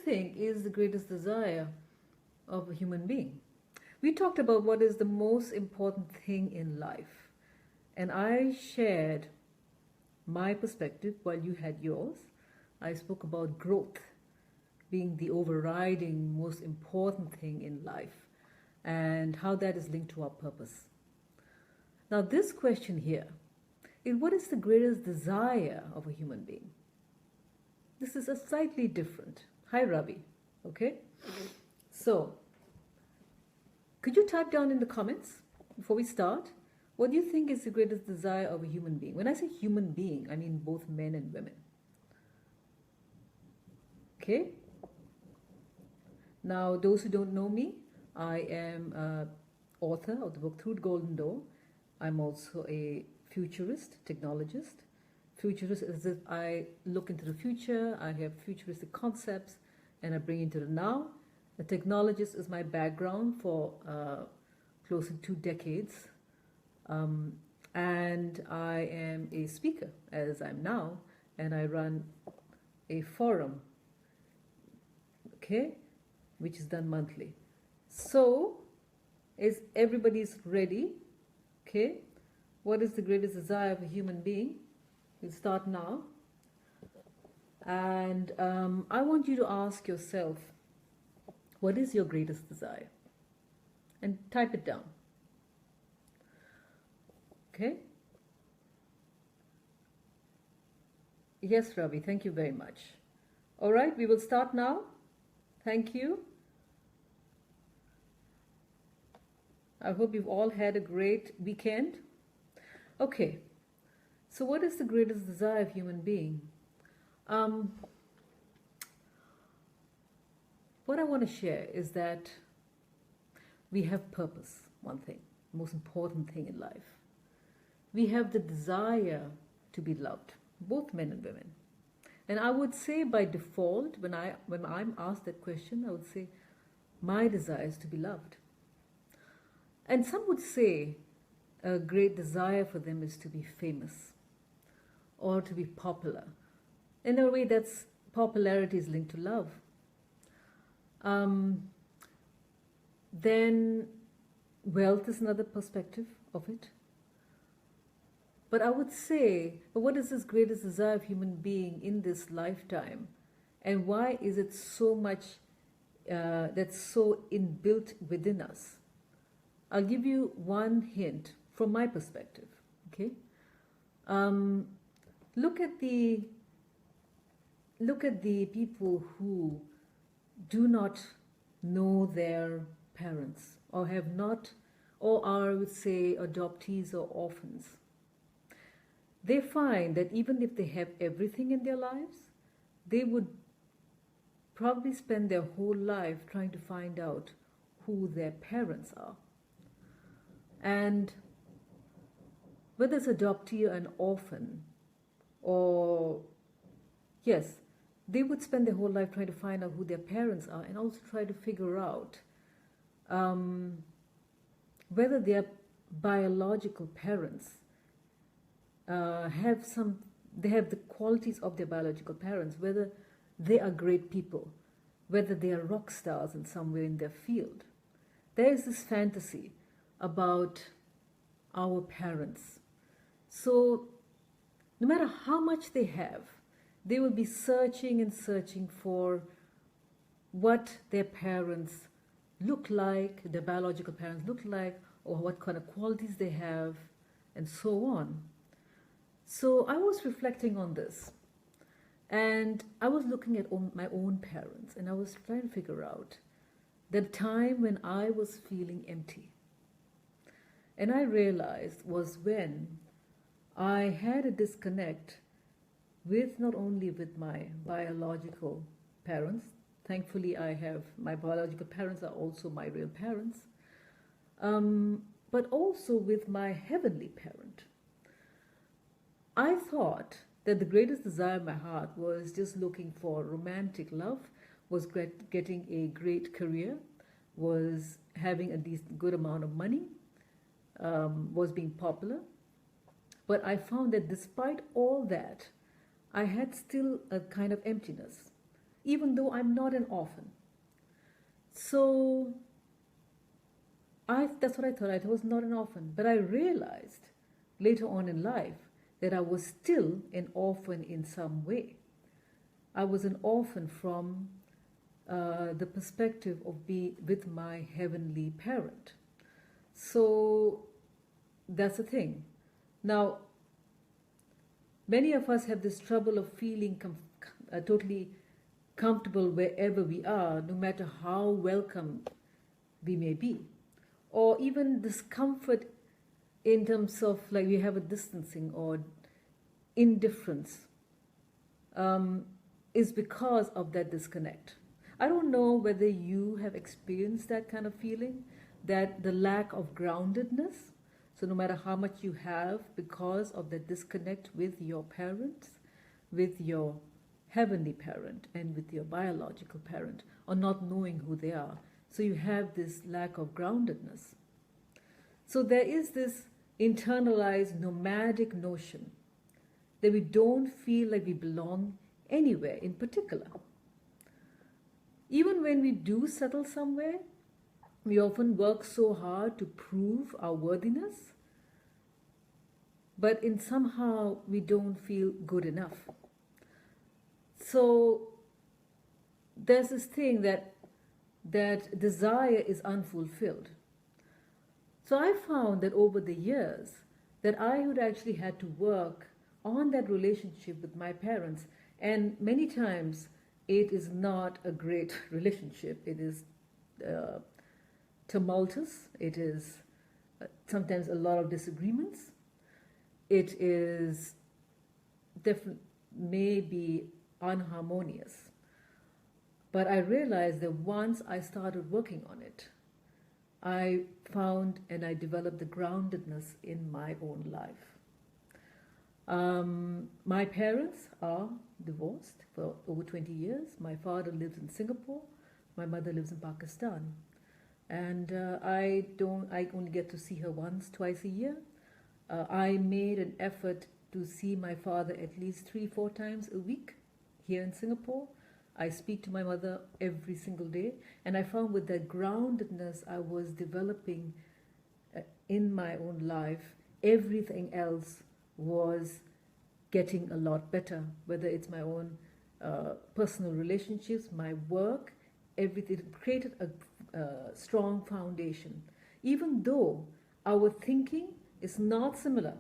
think is the greatest desire of a human being? We talked about what is the most important thing in life, and I shared my perspective while you had yours. I spoke about growth being the overriding most important thing in life and how that is linked to our purpose. Now, this question here is, what is the greatest desire of a human being? This is a slightly different. Hi, Ravi. Okay? So, could you type down in the comments before we start? What do you think is the greatest desire of a human being? When I say human being, I mean both men and women. Okay? Now, those who don't know me, I am an author of the book Through the Golden Door. I'm also a futurist, technologist. Futurist is if I look into the future, I have futuristic concepts, and I bring into the now. A technologist is my background for close to 2 decades. And I am a speaker, as I'm now, and I run a forum, okay, which is done monthly. So, is everybody's ready? Okay, what is the greatest desire of a human being? We'll start now. And I want you to ask yourself, what is your greatest desire? And type it down. Okay? Yes, Ravi, thank you very much. All right, we will start now. Thank you. I hope you've all had a great weekend. Okay, so what is the greatest desire of human being? What I want to share is that we have purpose, one thing, the most important thing in life. We have the desire to be loved, both men and women. And I would say by default, when I'm asked that question, I would say, my desire is to be loved. And some would say a great desire for them is to be famous or to be popular. In a way, that's popularity is linked to love. Then wealth is another perspective of it. But I would say, what is this greatest desire of human being in this lifetime? And why is it so much that's so inbuilt within us? I'll give you one hint from my perspective. Okay, look at the people who do not know their parents or have not, or are, I would say, adoptees or orphans. They find that even if they have everything in their lives, they would probably spend their whole life trying to find out who their parents are. And whether it's adoptee or an orphan, or yes, they would spend their whole life trying to find out who their parents are and also try to figure out whether their biological parents have the qualities of their biological parents, whether they are great people, whether they are rock stars in some way in their field. There is this fantasy about our parents. So no matter how much they have, they will be searching and searching for what their parents look like, their biological parents look like, or what kind of qualities they have, and so on. So I was reflecting on this, and I was looking at my own parents, and I was trying to figure out the time when I was feeling empty. And I realized was when I had a disconnect with not only with my biological parents. Thankfully, my biological parents are also my real parents, but also with my heavenly parent. I thought that the greatest desire in my heart was just looking for romantic love, was getting a great career, was having a decent good amount of money, was being popular. But I found that despite all that, I had still a kind of emptiness. even though I'm not an orphan. So that's what I thought. I was not an orphan. But I realized later on in life that I was still an orphan in some way. I was an orphan from the perspective of being with my heavenly parent. So that's the thing. Now, many of us have this trouble of feeling totally comfortable wherever we are, no matter how welcome we may be. Or even discomfort in terms of like we have a distancing or indifference is because of that disconnect. I don't know whether you have experienced that kind of feeling, that the lack of groundedness. So no matter how much you have, because of the disconnect with your parents, with your heavenly parent and with your biological parent, or not knowing who they are. So you have this lack of groundedness. So there is this internalized nomadic notion that we don't feel like we belong anywhere in particular. Even when we do settle somewhere, we often work so hard to prove our worthiness, but in somehow we don't feel good enough. So there's this thing that desire is unfulfilled. So I found that over the years that I would actually had to work on that relationship with my parents, and many times it is not a great relationship. It is tumultuous. It is sometimes a lot of disagreements. It is definitely maybe unharmonious. But I realized that once I started working on it, I found and I developed the groundedness in my own life. My parents are divorced for over 20 years. My father lives in Singapore. My mother lives in Pakistan. And I only get to see her once, twice a year. I made an effort to see my father at least 3-4 times a week here in Singapore. I speak to my mother every single day, and I found with that groundedness I was developing in my own life, everything else was getting a lot better, whether it's my own personal relationships, my work, everything. It created a strong foundation. Even though our thinking is not similar,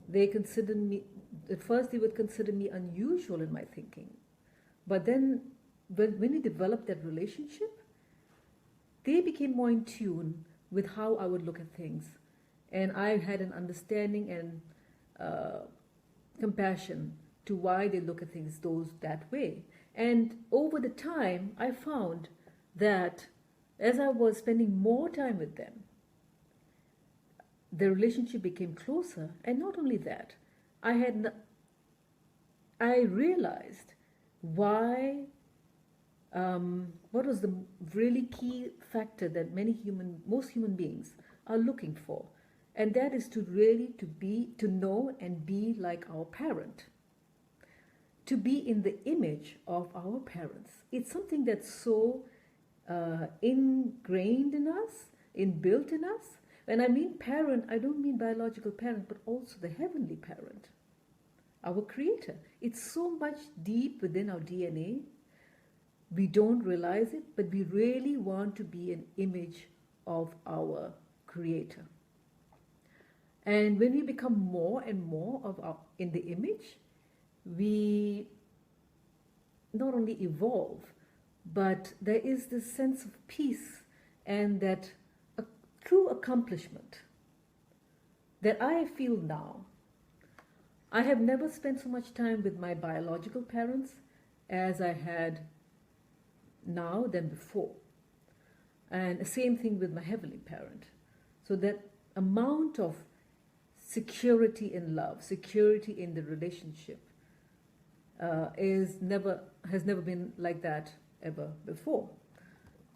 they considered me, at first they would consider me unusual in my thinking. But then when we developed that relationship, they became more in tune with how I would look at things. And I had an understanding and compassion to why they look at things that way. And over the time, I found that as I was spending more time with them, the relationship became closer. And not only that, I realized why, what was the really key factor that most human beings are looking for. And that is to know and be like our parent. To be in the image of our parents. It's something that's so ingrained in us, inbuilt in us. When I mean parent, I don't mean biological parent, but also the heavenly parent, our creator. It's so much deep within our DNA. We don't realize it, but we really want to be an image of our creator. And when we become more and more in the image, we not only evolve, but there is this sense of peace and that true accomplishment that I feel now. I have never spent so much time with my biological parents as I had now than before. And the same thing with my heavenly parent. So that amount of security in love, security in the relationship has never been like that ever before.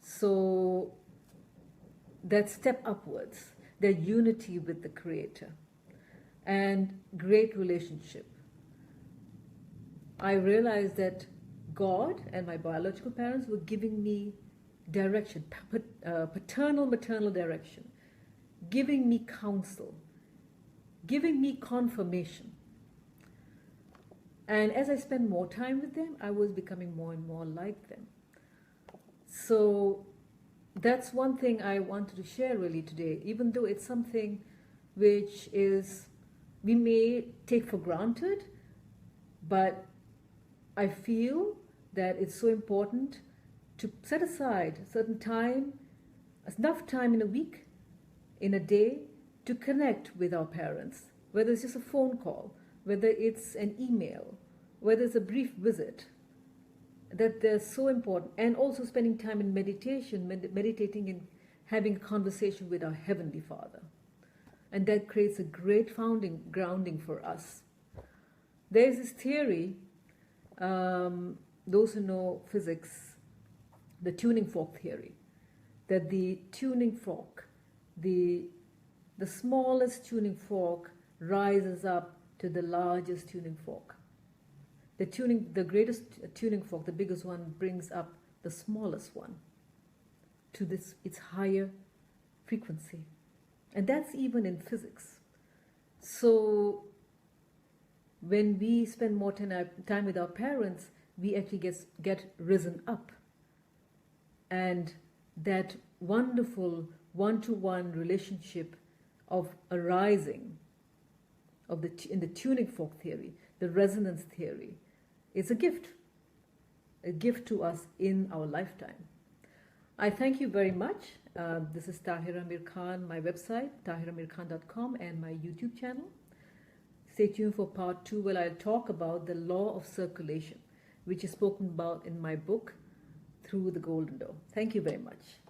So that step upwards, that unity with the Creator, and great relationship. I realized that God and my biological parents were giving me direction, paternal, maternal direction, giving me counsel, giving me confirmation. And as I spent more time with them, I was becoming more and more like them. So that's one thing I wanted to share really today, even though it's something which is we may take for granted, but I feel that it's so important to set aside certain time, enough time in a week, in a day, to connect with our parents, whether it's just a phone call, whether it's an email, whether it's a brief visit, that they're so important. And also spending time in meditation, meditating and having a conversation with our Heavenly Father. And that creates a great grounding for us. There's this theory, those who know physics, the tuning fork theory, that the tuning fork, the smallest tuning fork rises up to the largest tuning fork. The greatest tuning fork, the biggest one, brings up the smallest one to its higher frequency. And that's even in physics. So when we spend more time with our parents, we actually get risen up. And that wonderful one-to-one relationship of arising in the tuning fork theory, the resonance theory, is a gift to us in our lifetime. I thank you very much. This is Tahira Amir Khan, my website, tahiramirkhan.com, and my YouTube channel. Stay tuned for part 2, where I'll talk about the law of circulation, which is spoken about in my book, Through the Golden Door. Thank you very much.